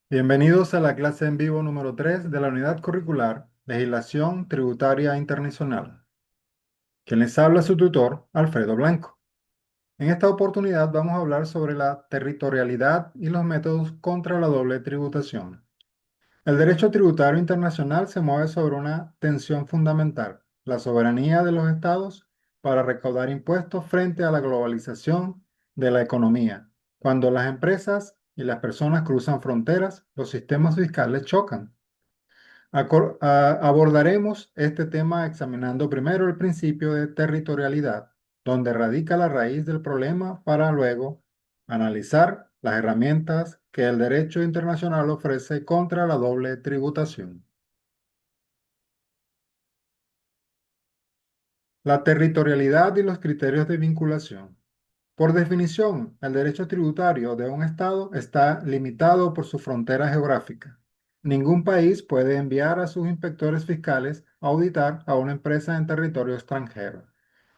Bienvenidos a la clase en vivo número 3 de la unidad curricular Legislación Tributaria Internacional. Quien les habla es su tutor, Alfredo Blanco. En esta oportunidad vamos a hablar sobre la territorialidad y los métodos contra la doble tributación. El derecho tributario internacional se mueve sobre una tensión fundamental, la soberanía de los estados para recaudar impuestos frente a la globalización de la economía. Cuando las empresas y las personas cruzan fronteras, los sistemas fiscales chocan. Abordaremos este tema examinando primero el principio de territorialidad, donde radica la raíz del problema para luego analizar las herramientas que el derecho internacional ofrece contra la doble tributación. La territorialidad y los criterios de vinculación. Por definición, el derecho tributario de un Estado está limitado por su frontera geográfica. Ningún país puede enviar a sus inspectores fiscales a auditar a una empresa en territorio extranjero.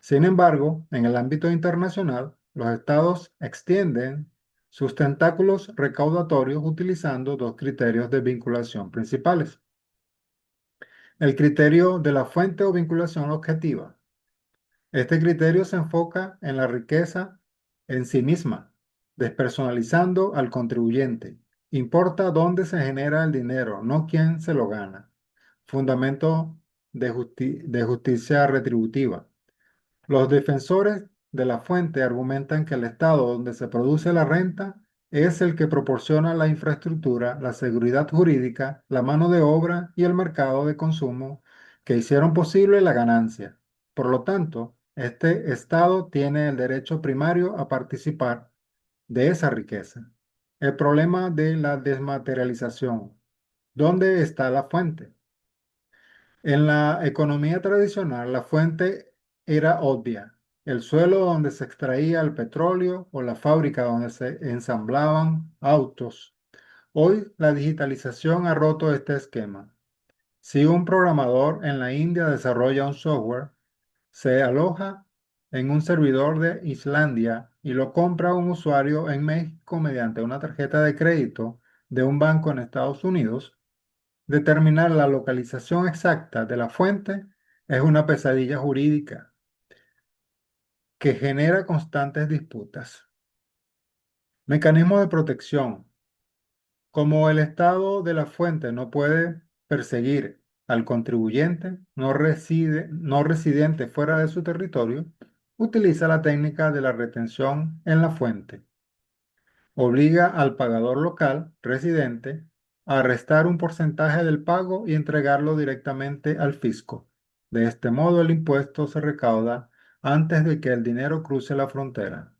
Sin embargo, en el ámbito internacional, los Estados extienden sus tentáculos recaudatorios utilizando dos criterios de vinculación principales. El criterio de la fuente o vinculación objetiva. Este criterio se enfoca en la riqueza en sí misma, despersonalizando al contribuyente. Importa dónde se genera el dinero, no quién se lo gana. Fundamento de justicia retributiva. Los defensores de la fuente argumentan que el estado donde se produce la renta es el que proporciona la infraestructura, la seguridad jurídica, la mano de obra y el mercado de consumo que hicieron posible la ganancia. Por lo tanto, este estado tiene el derecho primario a participar de esa riqueza. El problema de la desmaterialización. ¿Dónde está la fuente? En la economía tradicional, la fuente era obvia: el suelo donde se extraía el petróleo o la fábrica donde se ensamblaban autos. Hoy, la digitalización ha roto este esquema. Si un programador en la India desarrolla un software, se aloja en un servidor de Islandia y lo compra un usuario en México mediante una tarjeta de crédito de un banco en Estados Unidos. Determinar la localización exacta de la fuente es una pesadilla jurídica que genera constantes disputas. Mecanismo de protección. Como el estado de la fuente no puede perseguir al contribuyente no residente fuera de su territorio, utiliza la técnica de la retención en la fuente. Obliga al pagador local, residente, a restar un porcentaje del pago y entregarlo directamente al fisco. De este modo, el impuesto se recauda antes de que el dinero cruce la frontera.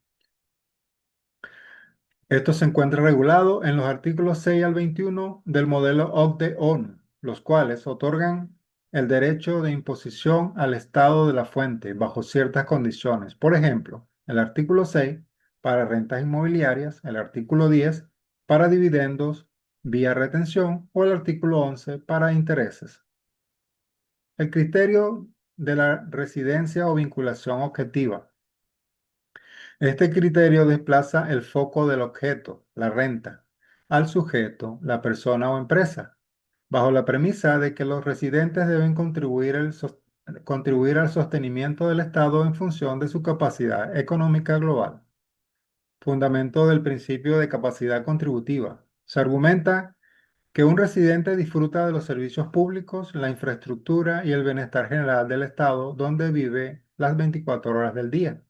Esto se encuentra regulado en los artículos 6 al 21 del modelo OCDE-ONU, los cuales otorgan el derecho de imposición al estado de la fuente bajo ciertas condiciones. Por ejemplo, el artículo 6 para rentas inmobiliarias, el artículo 10 para dividendos vía retención o el artículo 11 para intereses. El criterio de la residencia o vinculación objetiva. Este criterio desplaza el foco del objeto, la renta, al sujeto, la persona o empresa, bajo la premisa de que los residentes deben contribuir al sostenimiento del Estado en función de su capacidad económica global. Fundamento del principio de capacidad contributiva. Se argumenta que un residente disfruta de los servicios públicos, la infraestructura y el bienestar general del estado donde vive las 24 horas del día.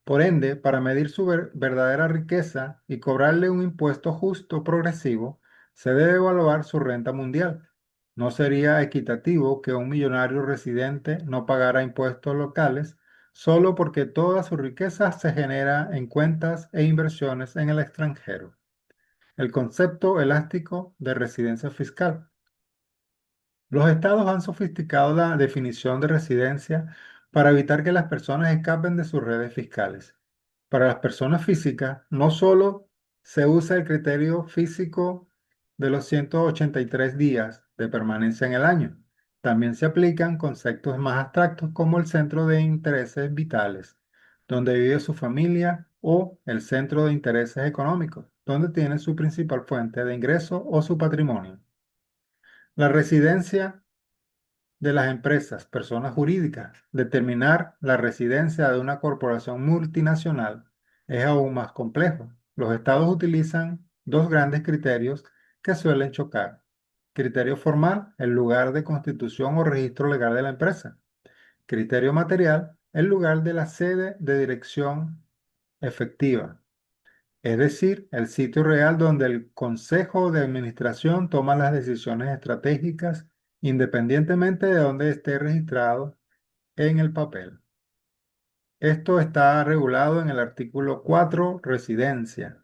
Por ende, para medir su verdadera riqueza y cobrarle un impuesto justo progresivo, se debe evaluar su renta mundial. No sería equitativo que un millonario residente no pagara impuestos locales solo porque toda su riqueza se genera en cuentas e inversiones en el extranjero. El concepto elástico de residencia fiscal. Los estados han sofisticado la definición de residencia para evitar que las personas escapen de sus redes fiscales. Para las personas físicas, no solo se usa el criterio físico de los 183 días de permanencia en el año, también se aplican conceptos más abstractos como el centro de intereses vitales, donde vive su familia, o el centro de intereses económicos, donde tiene su principal fuente de ingreso o su patrimonio. La residencia de las empresas, personas jurídicas, determinar la residencia de una corporación multinacional es aún más complejo. Los estados utilizan dos grandes criterios que suelen chocar. Criterio formal, el lugar de constitución o registro legal de la empresa. Criterio material, el lugar de la sede de dirección efectiva, es decir, el sitio real donde el Consejo de Administración toma las decisiones estratégicas independientemente de donde esté registrado en el papel. Esto está regulado en el artículo 4, residencia,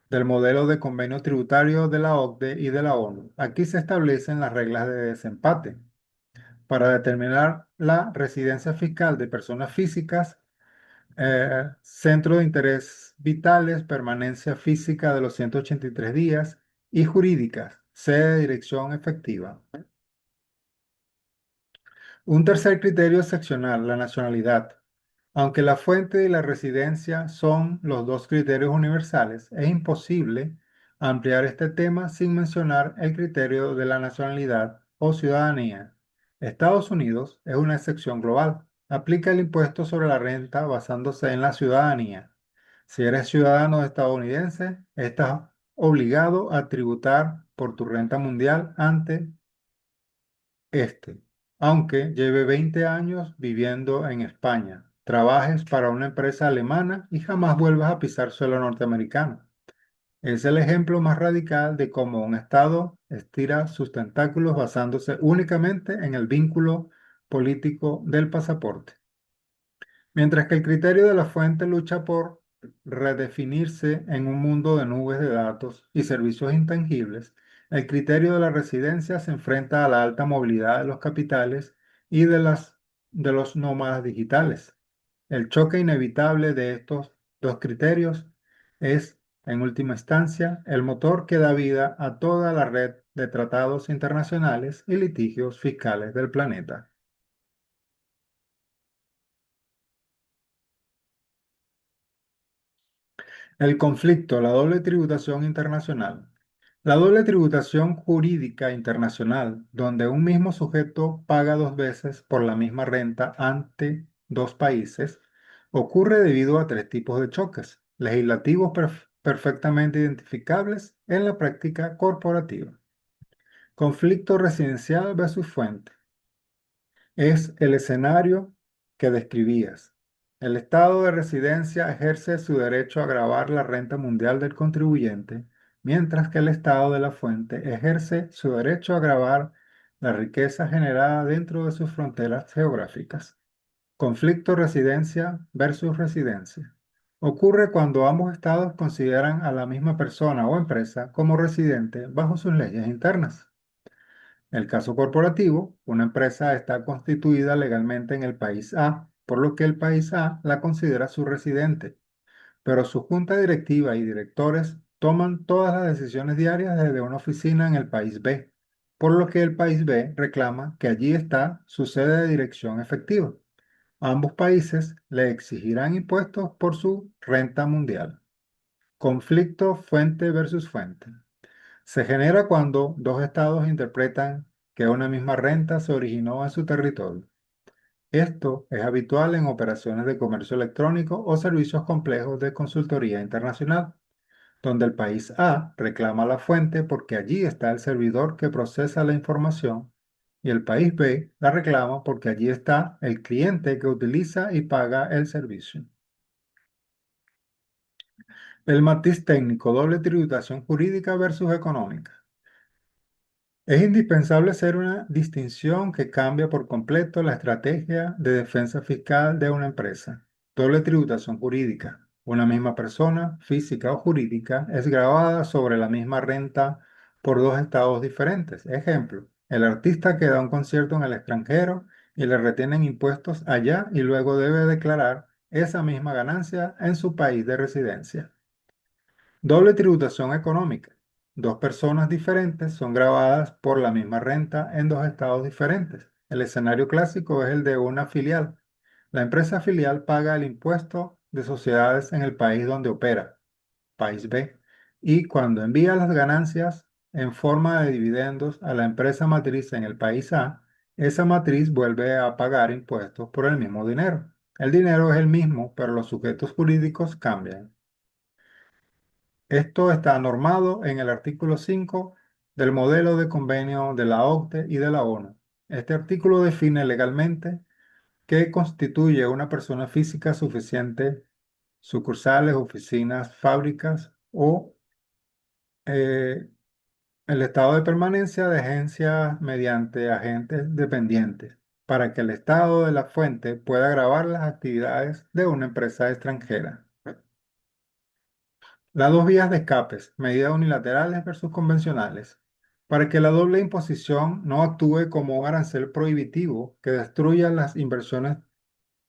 del modelo de convenio tributario de la OCDE y de la ONU. Aquí se establecen las reglas de desempate. Para determinar la residencia fiscal de personas físicas, centro de interés vitales, permanencia física de los 183 días y jurídicas, sede de dirección efectiva. Un tercer criterio excepcional, la nacionalidad. Aunque la fuente y la residencia son los dos criterios universales, es imposible ampliar este tema sin mencionar el criterio de la nacionalidad o ciudadanía. Estados Unidos es una excepción global. Aplica el impuesto sobre la renta basándose en la ciudadanía. Si eres ciudadano estadounidense, estás obligado a tributar por tu renta mundial ante este, aunque lleve 20 años viviendo en España, trabajes para una empresa alemana y jamás vuelvas a pisar suelo norteamericano. Es el ejemplo más radical de cómo un Estado estira sus tentáculos basándose únicamente en el vínculo político del pasaporte. Mientras que el criterio de la fuente lucha por redefinirse en un mundo de nubes de datos y servicios intangibles, el criterio de la residencia se enfrenta a la alta movilidad de los capitales y de los nómadas digitales. El choque inevitable de estos dos criterios es, en última instancia, el motor que da vida a toda la red de tratados internacionales y litigios fiscales del planeta. El conflicto, la doble tributación internacional. La doble tributación jurídica internacional, donde un mismo sujeto paga dos veces por la misma renta ante dos países, ocurre debido a tres tipos de choques, legislativos perfectamente identificables en la práctica corporativa. Conflicto residencial versus fuente. Es el escenario que describías. El estado de residencia ejerce su derecho a gravar la renta mundial del contribuyente, mientras que el estado de la fuente ejerce su derecho a gravar la riqueza generada dentro de sus fronteras geográficas. Conflicto residencia versus residencia. Ocurre cuando ambos estados consideran a la misma persona o empresa como residente bajo sus leyes internas. En el caso corporativo, una empresa está constituida legalmente en el país A, por lo que el país A la considera su residente, pero su junta directiva y directores toman todas las decisiones diarias desde una oficina en el país B, por lo que el país B reclama que allí está su sede de dirección efectiva. Ambos países le exigirán impuestos por su renta mundial. Conflicto fuente versus fuente. Se genera cuando dos estados interpretan que una misma renta se originó en su territorio. Esto es habitual en operaciones de comercio electrónico o servicios complejos de consultoría internacional, donde el país A reclama la fuente porque allí está el servidor que procesa la información y el país B la reclama porque allí está el cliente que utiliza y paga el servicio. El matiz técnico, doble tributación jurídica versus económica. Es indispensable hacer una distinción que cambia por completo la estrategia de defensa fiscal de una empresa. Doble tributación jurídica. Una misma persona, física o jurídica, es gravada sobre la misma renta por dos estados diferentes. Ejemplo, el artista que da un concierto en el extranjero y le retienen impuestos allá y luego debe declarar esa misma ganancia en su país de residencia. Doble tributación económica. Dos personas diferentes son gravadas por la misma renta en dos estados diferentes. El escenario clásico es el de una filial. La empresa filial paga el impuesto de sociedades en el país donde opera, país B, y cuando envía las ganancias en forma de dividendos a la empresa matriz en el país A, esa matriz vuelve a pagar impuestos por el mismo dinero. El dinero es el mismo, pero los sujetos jurídicos cambian. Esto está normado en el artículo 5 del modelo de convenio de la OCDE y de la ONU. Este artículo define legalmente qué constituye una persona física suficiente, sucursales, oficinas, fábricas o eh, el estado de permanencia de agencias mediante agentes dependientes para que el estado de la fuente pueda gravar las actividades de una empresa extranjera. Las dos vías de escapes, medidas unilaterales versus convencionales. Para que la doble imposición no actúe como un arancel prohibitivo que destruya las inversiones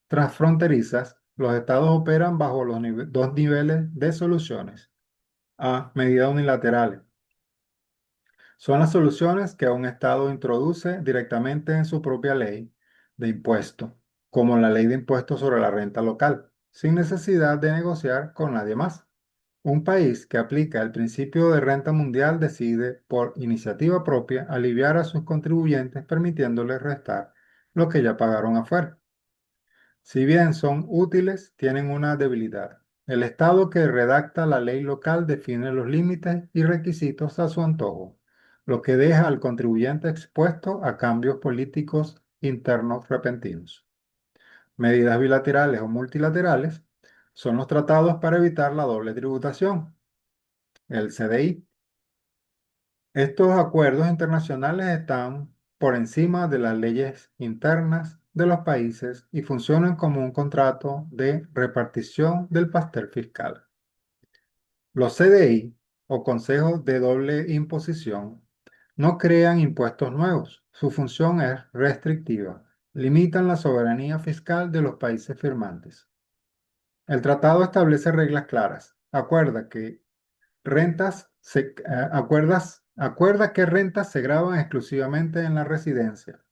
transfronterizas, los estados operan bajo los dos niveles de soluciones. A. Medidas unilaterales. Son las soluciones que un estado introduce directamente en su propia ley de impuesto, como la ley de impuestos sobre la renta local, sin necesidad de negociar con nadie más. Un país que aplica el principio de renta mundial decide, por iniciativa propia, aliviar a sus contribuyentes permitiéndoles restar lo que ya pagaron afuera. Si bien son útiles, tienen una debilidad. El Estado que redacta la ley local define los límites y requisitos a su antojo, lo que deja al contribuyente expuesto a cambios políticos internos repentinos. Medidas bilaterales o multilaterales son los tratados para evitar la doble tributación, el CDI. Estos acuerdos internacionales están por encima de las leyes internas de los países y funcionan como un contrato de repartición del pastel fiscal. Los CDI o consejos de doble imposición no crean impuestos nuevos. Su función es restrictiva. Limitan la soberanía fiscal de los países firmantes. El tratado establece reglas claras. Acuerda qué rentas se graban exclusivamente en la residencia,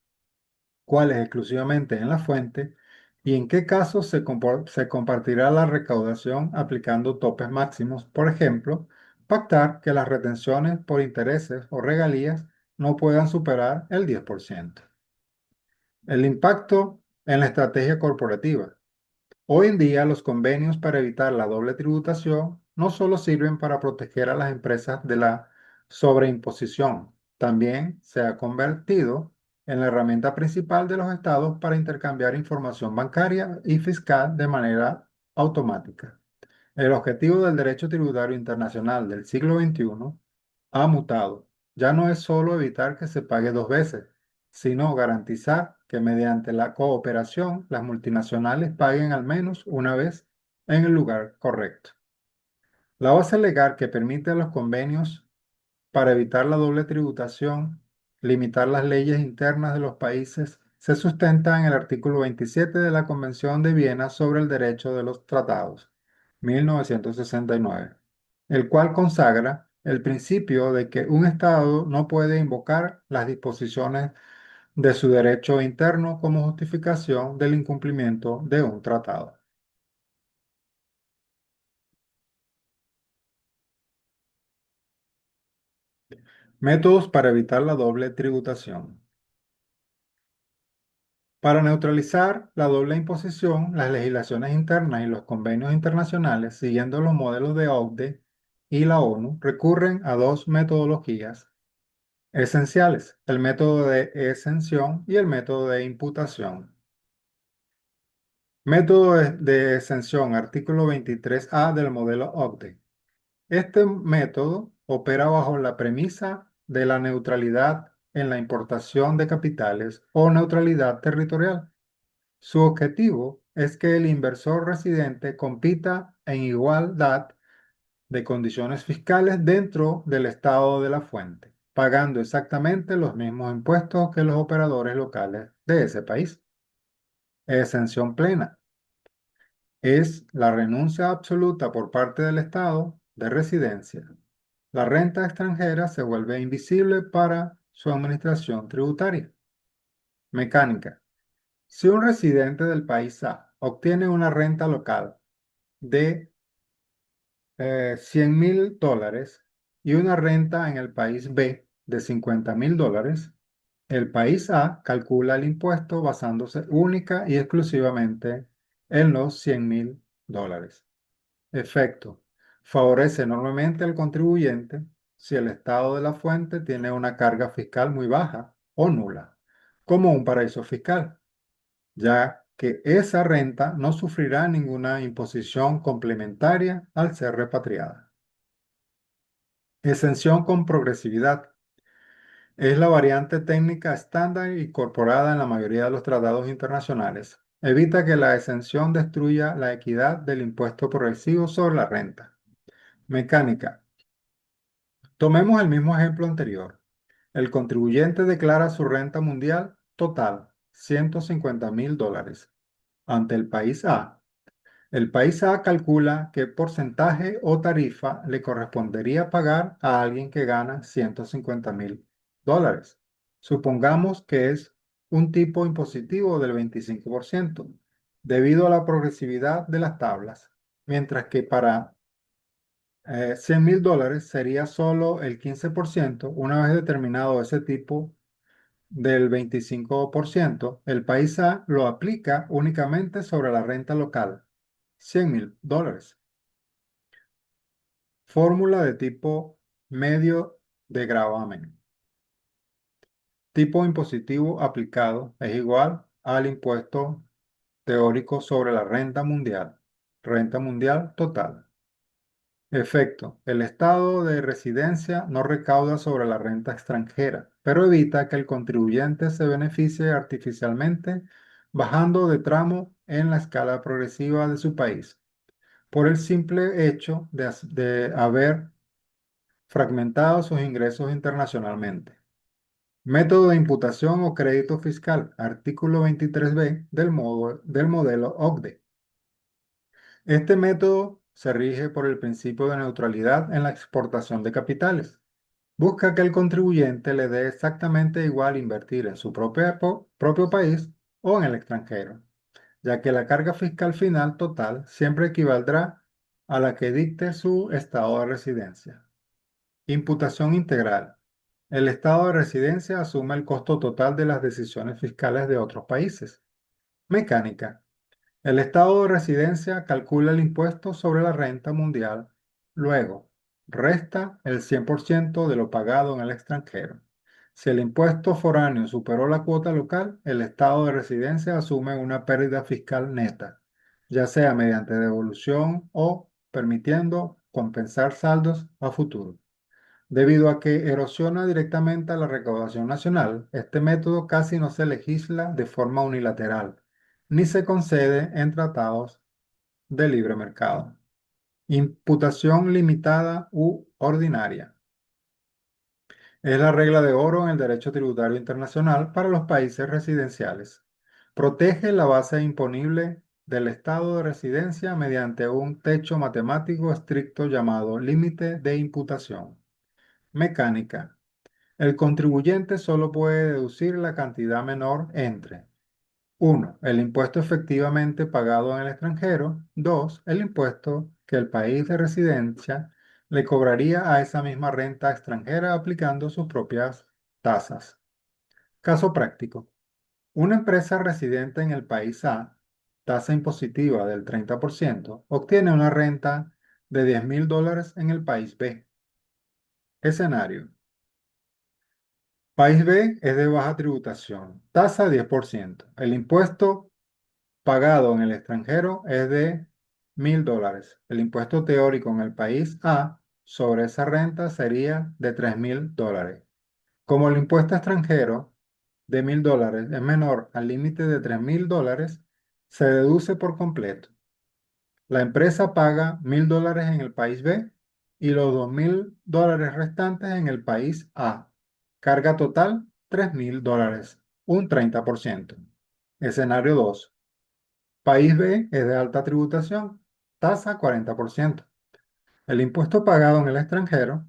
cuáles exclusivamente en la fuente y en qué casos se compartirá la recaudación aplicando topes máximos. Por ejemplo, pactar que las retenciones por intereses o regalías no puedan superar el 10%. El impacto en la estrategia corporativa. Hoy en día, los convenios para evitar la doble tributación no solo sirven para proteger a las empresas de la sobreimposición, también se ha convertido en la herramienta principal de los estados para intercambiar información bancaria y fiscal de manera automática. El objetivo del derecho tributario internacional del siglo XXI ha mutado. Ya no es solo evitar que se pague dos veces, sino garantizar que mediante la cooperación las multinacionales paguen al menos una vez en el lugar correcto. La base legal que permite a los convenios para evitar la doble tributación, limitar las leyes internas de los países, se sustenta en el artículo 27 de la Convención de Viena sobre el Derecho de los Tratados, 1969, el cual consagra el principio de que un Estado no puede invocar las disposiciones de su derecho interno como justificación del incumplimiento de un tratado. Métodos para evitar la doble tributación. Para neutralizar la doble imposición, las legislaciones internas y los convenios internacionales, siguiendo los modelos de OCDE y la ONU, recurren a dos metodologías esenciales, el método de exención y el método de imputación. Método de exención, artículo 23A del modelo OCDE. Este método opera bajo la premisa de la neutralidad en la importación de capitales o neutralidad territorial. Su objetivo es que el inversor residente compita en igualdad de condiciones fiscales dentro del estado de la fuente, pagando exactamente los mismos impuestos que los operadores locales de ese país. Exención plena es la renuncia absoluta por parte del estado de residencia. La renta extranjera se vuelve invisible para su administración tributaria. Mecánica. Si un residente del país A obtiene una renta local de $100.000 y una renta en el país B de $50.000, el país A calcula el impuesto basándose única y exclusivamente en los $100.000. Efecto. Favorece enormemente al contribuyente si el estado de la fuente tiene una carga fiscal muy baja o nula, como un paraíso fiscal, ya que esa renta no sufrirá ninguna imposición complementaria al ser repatriada. Exención con progresividad. Es la variante técnica estándar incorporada en la mayoría de los tratados internacionales. Evita que la exención destruya la equidad del impuesto progresivo sobre la renta. Mecánica. Tomemos el mismo ejemplo anterior. El contribuyente declara su renta mundial total, $150.000, ante el país A. El país A calcula qué porcentaje o tarifa le correspondería pagar a alguien que gana $150.000. Supongamos que es un tipo impositivo del 25%, debido a la progresividad de las tablas, mientras que para $100.000 sería solo el 15%. Una vez determinado ese tipo del 25%, el país A lo aplica únicamente sobre la renta local, $100.000. Fórmula de tipo medio de gravamen. Tipo impositivo aplicado es igual al impuesto teórico sobre la renta mundial total. Efecto. El estado de residencia no recauda sobre la renta extranjera, pero evita que el contribuyente se beneficie artificialmente bajando de tramo en la escala progresiva de su país, por el simple hecho de haber fragmentado sus ingresos internacionalmente. Método de imputación o crédito fiscal, artículo 23b del modelo OCDE. Este método se rige por el principio de neutralidad en la exportación de capitales. Busca que el contribuyente le dé exactamente igual invertir en su propio país o en el extranjero, ya que la carga fiscal final total siempre equivaldrá a la que dicte su estado de residencia. Imputación integral. El estado de residencia asume el costo total de las decisiones fiscales de otros países. Mecánica. El estado de residencia calcula el impuesto sobre la renta mundial, luego resta el 100% de lo pagado en el extranjero. Si el impuesto foráneo superó la cuota local, el estado de residencia asume una pérdida fiscal neta, ya sea mediante devolución o permitiendo compensar saldos a futuro. Debido a que erosiona directamente la recaudación nacional, este método casi no se legisla de forma unilateral, ni se concede en tratados de libre mercado. Imputación limitada u ordinaria. Es la regla de oro en el derecho tributario internacional para los países residenciales. Protege la base imponible del estado de residencia mediante un techo matemático estricto llamado límite de imputación. Mecánica. El contribuyente solo puede deducir la cantidad menor entre: 1. El impuesto efectivamente pagado en el extranjero. 2. El impuesto que el país de residencia le cobraría a esa misma renta extranjera aplicando sus propias tasas. Caso práctico. Una empresa residente en el país A, tasa impositiva del 30%, obtiene una renta de $10.000 en el país B. Escenario. País B es de baja tributación, tasa 10%. El impuesto pagado en el extranjero es de $1.000. El impuesto teórico en el país A sobre esa renta sería de $3.000. Como el impuesto extranjero de $1.000 es menor al límite de $3.000, se deduce por completo. La empresa paga $1.000 en el país B y los $2.000 restantes en el país A. Carga total, $3.000, un 30%. Escenario 2. País B es de alta tributación, tasa 40%. El impuesto pagado en el extranjero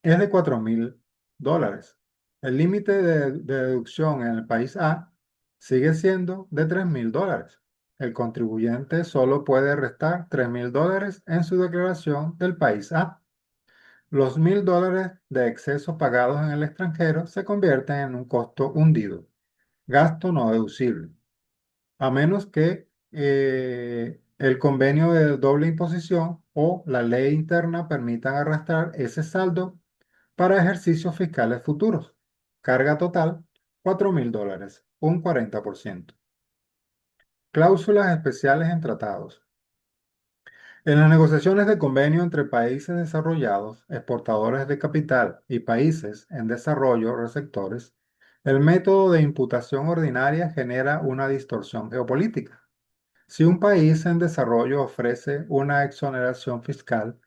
es de $4.000. El límite de deducción en el país A sigue siendo de $3.000. el contribuyente solo puede restar $3.000 en su declaración del país A. Los $1.000 de exceso pagados en el extranjero se convierten en un costo hundido, gasto no deducible, a menos que el convenio de doble imposición o la ley interna permitan arrastrar ese saldo para ejercicios fiscales futuros. Carga total, $4.000, un 40%. Cláusulas especiales en tratados. En las negociaciones de convenio entre países desarrollados, exportadores de capital y países en desarrollo receptores, el método de imputación ordinaria genera una distorsión geopolítica. Si un país en desarrollo ofrece una exoneración fiscal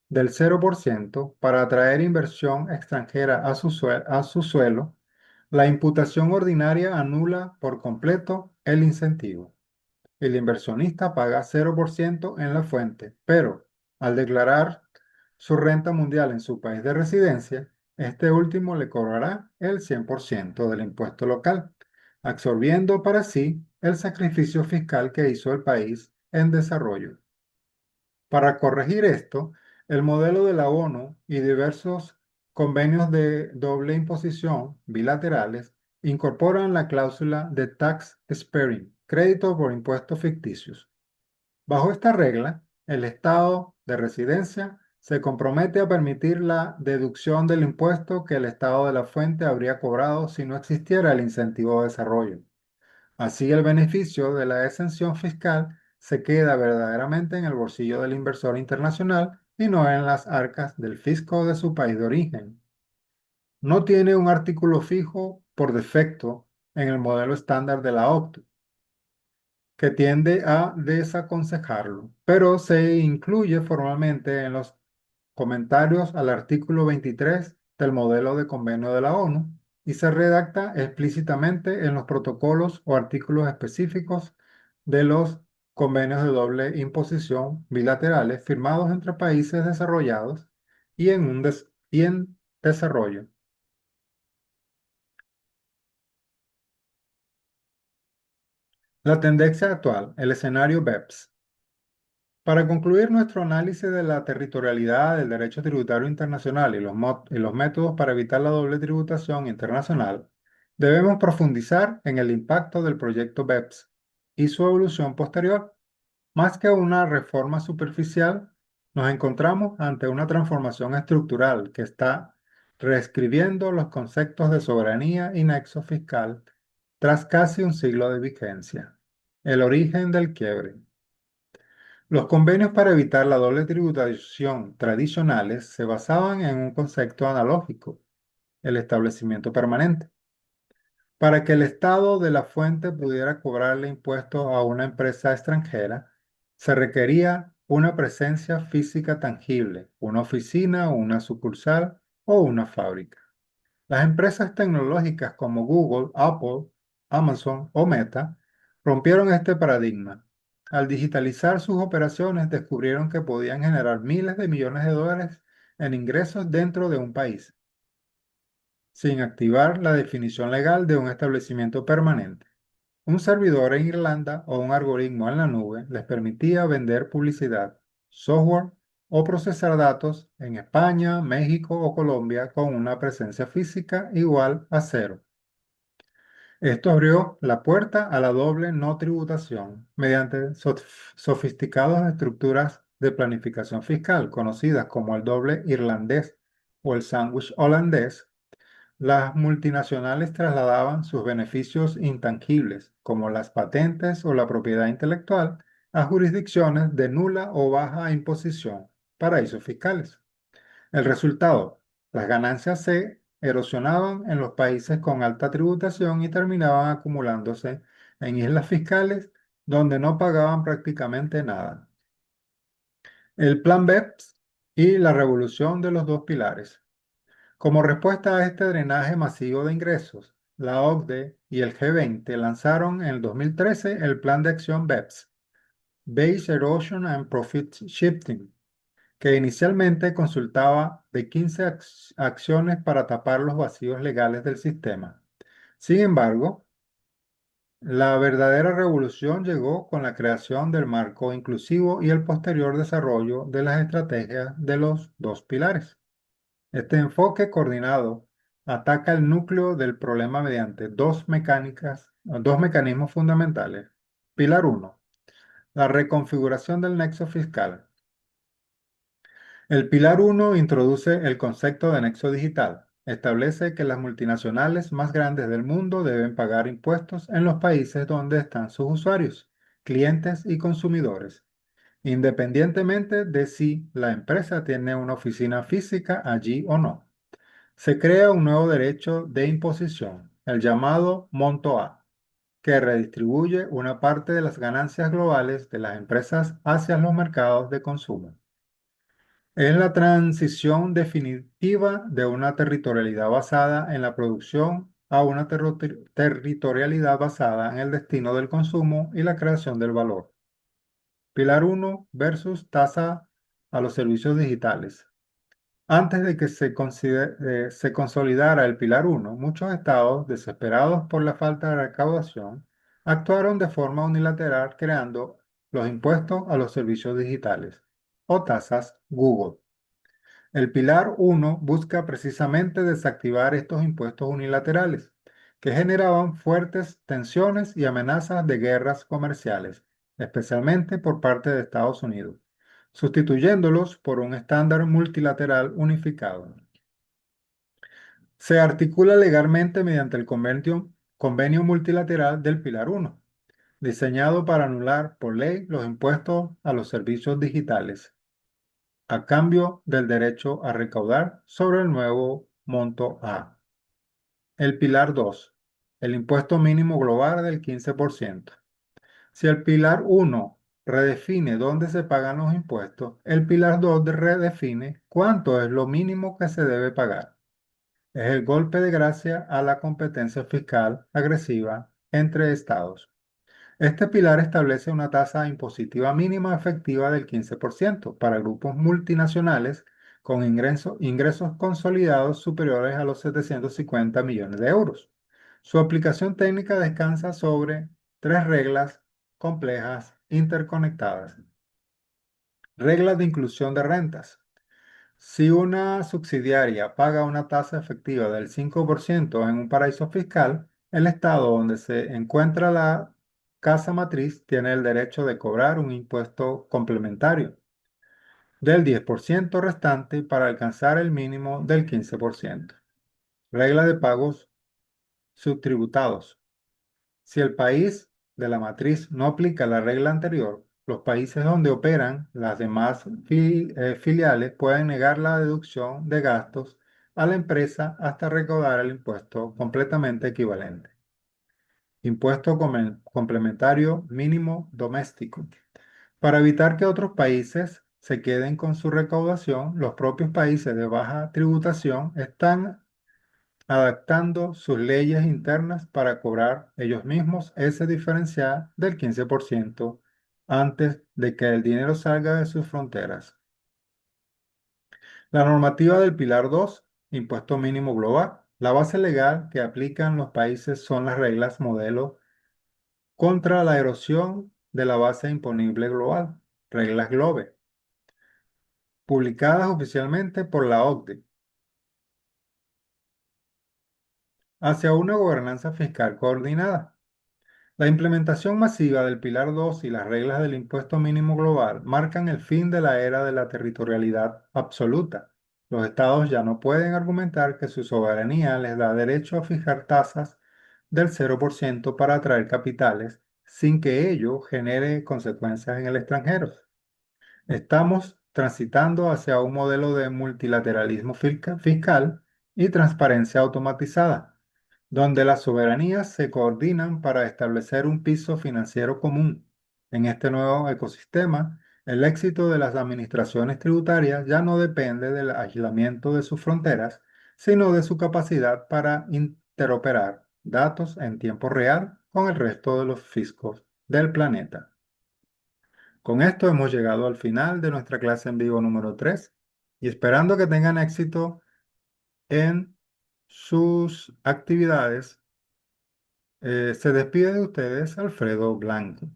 del 0% para atraer inversión extranjera a su suelo, la imputación ordinaria anula por completo el incentivo. El inversionista paga 0% en la fuente, pero al declarar su renta mundial en su país de residencia, este último le cobrará el 100% del impuesto local, absorbiendo para sí el sacrificio fiscal que hizo el país en desarrollo. Para corregir esto, el modelo de la ONU y diversos convenios de doble imposición bilaterales incorporan la cláusula de tax sparing, crédito por impuestos ficticios. Bajo esta regla, el Estado de residencia se compromete a permitir la deducción del impuesto que el Estado de la fuente habría cobrado si no existiera el incentivo de desarrollo. Así, el beneficio de la exención fiscal se queda verdaderamente en el bolsillo del inversor internacional y no en las arcas del fisco de su país de origen. No tiene un artículo fijo por defecto en el modelo estándar de la OCDE, que tiende a desaconsejarlo, pero se incluye formalmente en los comentarios al artículo 23 del modelo de convenio de la ONU y se redacta explícitamente en los protocolos o artículos específicos de los convenios de doble imposición bilaterales firmados entre países desarrollados y en desarrollo. La tendencia actual, el escenario BEPS. Para concluir nuestro análisis de la territorialidad del derecho tributario internacional y los métodos para evitar la doble tributación internacional, debemos profundizar en el impacto del proyecto BEPS y su evolución posterior. Más que una reforma superficial, nos encontramos ante una transformación estructural que está reescribiendo los conceptos de soberanía y nexo fiscal tras casi un siglo de vigencia. El origen del quiebre. Los convenios para evitar la doble tributación tradicionales se basaban en un concepto analógico, el establecimiento permanente. Para que el Estado de la fuente pudiera cobrarle impuestos a una empresa extranjera, se requería una presencia física tangible, una oficina, una sucursal o una fábrica. Las empresas tecnológicas como Google, Apple, Amazon o Meta rompieron este paradigma. Al digitalizar sus operaciones, descubrieron que podían generar miles de millones de dólares en ingresos dentro de un país, sin activar la definición legal de un establecimiento permanente. Un servidor en Irlanda o un algoritmo en la nube les permitía vender publicidad, software o procesar datos en España, México o Colombia con una presencia física igual a cero. Esto abrió la puerta a la doble no tributación mediante sofisticadas estructuras de planificación fiscal conocidas como el doble irlandés o el sándwich holandés. Las multinacionales trasladaban sus beneficios intangibles, como las patentes o la propiedad intelectual, a jurisdicciones de nula o baja imposición, paraísos fiscales. El resultado, las ganancias se erosionaban en los países con alta tributación y terminaban acumulándose en islas fiscales donde no pagaban prácticamente nada. El Plan BEPS y la revolución de los dos pilares. Como respuesta a este drenaje masivo de ingresos, la OCDE y el G20 lanzaron en el 2013 el Plan de Acción BEPS, Base Erosion and Profit Shifting, que inicialmente consultaba de 15 acciones para tapar los vacíos legales del sistema. Sin embargo, La verdadera revolución llegó con la creación del marco inclusivo y el posterior desarrollo de las estrategias de los dos pilares. Este enfoque coordinado ataca el núcleo del problema mediante dos mecanismos fundamentales. Pilar uno: la reconfiguración del nexo fiscal. El pilar uno introduce el concepto de nexo digital. Establece que las multinacionales más grandes del mundo deben pagar impuestos en los países donde están sus usuarios, clientes y consumidores, independientemente de si la empresa tiene una oficina física allí o no. Se crea un nuevo derecho de imposición, el llamado Monto A, que redistribuye una parte de las ganancias globales de las empresas hacia los mercados de consumo. Es la transición definitiva de una territorialidad basada en la producción a una territorialidad basada en el destino del consumo y la creación del valor. Pilar uno versus tasa a los servicios digitales. Antes de que se consolidara el Pilar uno, muchos estados, desesperados por la falta de recaudación, actuaron de forma unilateral creando los impuestos a los servicios digitales o tasas Google. El Pilar uno busca precisamente desactivar estos impuestos unilaterales, que generaban fuertes tensiones y amenazas de guerras comerciales, especialmente por parte de Estados Unidos, sustituyéndolos por un estándar multilateral unificado. Se articula legalmente mediante el convenio multilateral del Pilar uno, diseñado para anular por ley los impuestos a los servicios digitales a cambio del derecho a recaudar sobre el nuevo monto A. El pilar 2, el impuesto mínimo global del 15%. Si el pilar 1 redefine dónde se pagan los impuestos, el pilar 2 redefine cuánto es lo mínimo que se debe pagar. Es el golpe de gracia a la competencia fiscal agresiva entre estados. Este pilar establece una tasa impositiva mínima efectiva del 15% para grupos multinacionales con ingresos consolidados superiores a los 750 millones de euros. Su aplicación técnica descansa sobre tres reglas complejas interconectadas. Reglas de inclusión de rentas. Si una subsidiaria paga una tasa efectiva del 5% en un paraíso fiscal, el estado donde se encuentra la casa matriz tiene el derecho de cobrar un impuesto complementario del 10% restante para alcanzar el mínimo del 15%. Regla de pagos subtributados. Si el país de la matriz no aplica la regla anterior, los países donde operan las demás filiales pueden negar la deducción de gastos a la empresa hasta recaudar el impuesto completamente equivalente. Impuesto complementario mínimo doméstico. Para evitar que otros países se queden con su recaudación, los propios países de baja tributación están adaptando sus leyes internas para cobrar ellos mismos ese diferencial del 15% antes de que el dinero salga de sus fronteras. La normativa del Pilar 2, impuesto mínimo global. La base legal que aplican los países son las reglas modelo contra la erosión de la base imponible global, reglas GLOBE, publicadas oficialmente por la OCDE, hacia una gobernanza fiscal coordinada. La implementación masiva del Pilar 2 y las reglas del impuesto mínimo global marcan el fin de la era de la territorialidad absoluta. Los estados ya no pueden argumentar que su soberanía les da derecho a fijar tasas del 0% para atraer capitales sin que ello genere consecuencias en el extranjero. Estamos transitando hacia un modelo de multilateralismo fiscal y transparencia automatizada, donde las soberanías se coordinan para establecer un piso financiero común. En este nuevo ecosistema, el éxito de las administraciones tributarias ya no depende del aislamiento de sus fronteras, sino de su capacidad para interoperar datos en tiempo real con el resto de los fiscos del planeta. Con esto hemos llegado al final de nuestra clase en vivo número 3 y esperando que tengan éxito en sus actividades, Se despide de ustedes Alfredo Blanco.